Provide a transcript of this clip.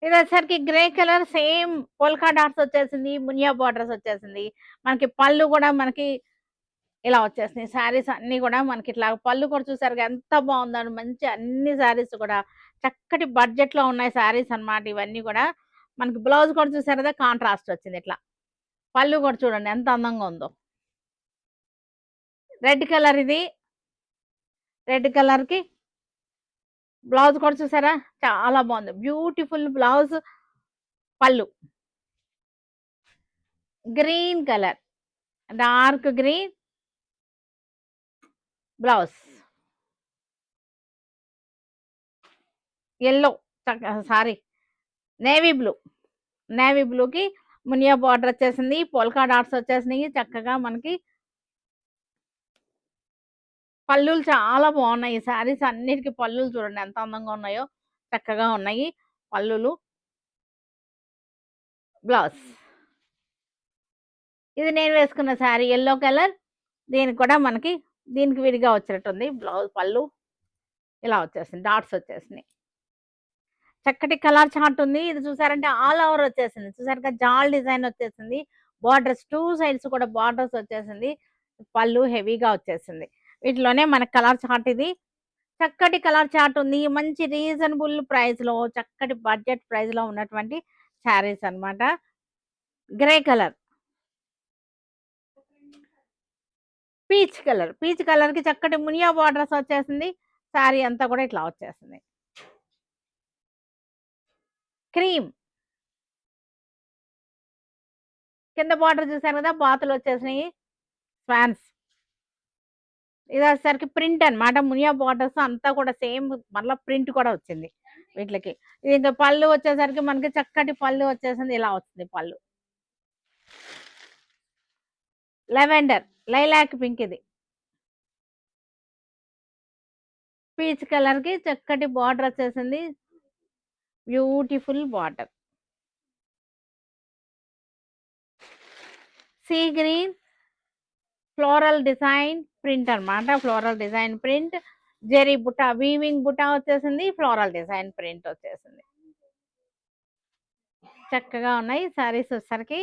ఇది వచ్చేసరికి grey colour same polka dots వచ్చేసింది. మునియా బార్డర్స్ వచ్చేసింది. మనకి పళ్ళు కూడా మనకి ఇలా వచ్చేసినాయి. శారీస్ అన్నీ కూడా మనకి ఇట్లా పళ్ళు కూడా చూసారుగా ఎంత బాగుందని. మంచి అన్ని శారీస్ కూడా చక్కటి బడ్జెట్ లో ఉన్నాయి శారీస్ అన్నమాట ఇవన్నీ కూడా. మనకి బ్లౌజ్ కూడా చూసారు కదా కాంట్రాస్ట్ వచ్చింది ఇట్లా. పళ్ళు కూడా చూడండి ఎంత అందంగా ఉందో. రెడ్ కలర్ ఇది. రెడ్ కలర్ కి బ్లౌజ్ కూడా చూసారా చాలా బాగుంది. బ్యూటిఫుల్ బ్లౌజ్, పళ్ళు. Green colour, dark green blouse. Yellow, sorry navy blue. Navy బ్లూకి మునియా బార్డర్ వచ్చేసింది. పోల్కా డాట్స్ వచ్చేసినాయి. చక్కగా మనకి పళ్ళులు చాలా బాగున్నాయి. ఈ శారీస్ అన్నిటికీ పళ్ళులు చూడండి ఎంత అందంగా ఉన్నాయో. చక్కగా ఉన్నాయి పళ్ళులు. బ్లౌజ్. ఇది నేను వేసుకున్న శారీ ఎల్లో కలర్. దీనికి కూడా మనకి దీనికి విడిగా వచ్చినట్టుంది బ్లౌజ్. పళ్ళు ఇలా వచ్చేసింది, డాట్స్ వచ్చేసినాయి. చక్కటి కలర్ చార్ట్ ఉంది. ఇది చూసారంటే ఆల్ ఓవర్ వచ్చేసింది. చూసారుగా జాల్ డిజైన్ వచ్చేసింది. బార్డర్స్ టూ సైడ్స్ కూడా బార్డర్స్ వచ్చేసింది. పళ్ళు హెవీగా వచ్చేసింది. వీటిలోనే మన కలర్ చార్ట్ ఇది. చక్కటి కలర్ చార్ట్ ఉంది. మంచి రీజనబుల్ ప్రైస్ లో, చక్కటి బడ్జెట్ ప్రైస్ లో ఉన్నటువంటి శారీస్ అన్నమాట. Grey colour, peach colour. Peach colour కి చక్కటి మునియా బార్డర్స్ వచ్చేసింది. శారీ అంతా కూడా ఇట్లా వచ్చేసింది. క్రీమ్, కింద బార్డర్ చూసారు కదా బాతులు వచ్చేసినాయి. స్వాన్స్. ఇది వచ్చేసరికి ప్రింట్ అన్నమాట. మునియా బార్డర్స్ అంతా కూడా సేమ్, మళ్ళీ ప్రింట్ కూడా వచ్చింది వీటికి. ఇది ఇంకా పళ్ళు వచ్చేసరికి మనకి చక్కటి పళ్ళు వచ్చేసింది. ఇలా వస్తుంది పళ్ళు. లెవెండర్, లైలాక్ పింక్ ఇది. పీచ్ కలర్ కి చక్కటి బార్డర్ వచ్చేసింది. Beautiful border. Sea green floral design print అన్నమాట. ఫ్లోరల్ డిజైన్ ప్రింట్, జెరీ బుట్ట, వీవింగ్ బుట్ట వచ్చేసింది. ఫ్లోరల్ డిజైన్ ప్రింట్ వచ్చేసింది. చక్కగా ఉన్నాయి శారీస్ వచ్చేసరికి.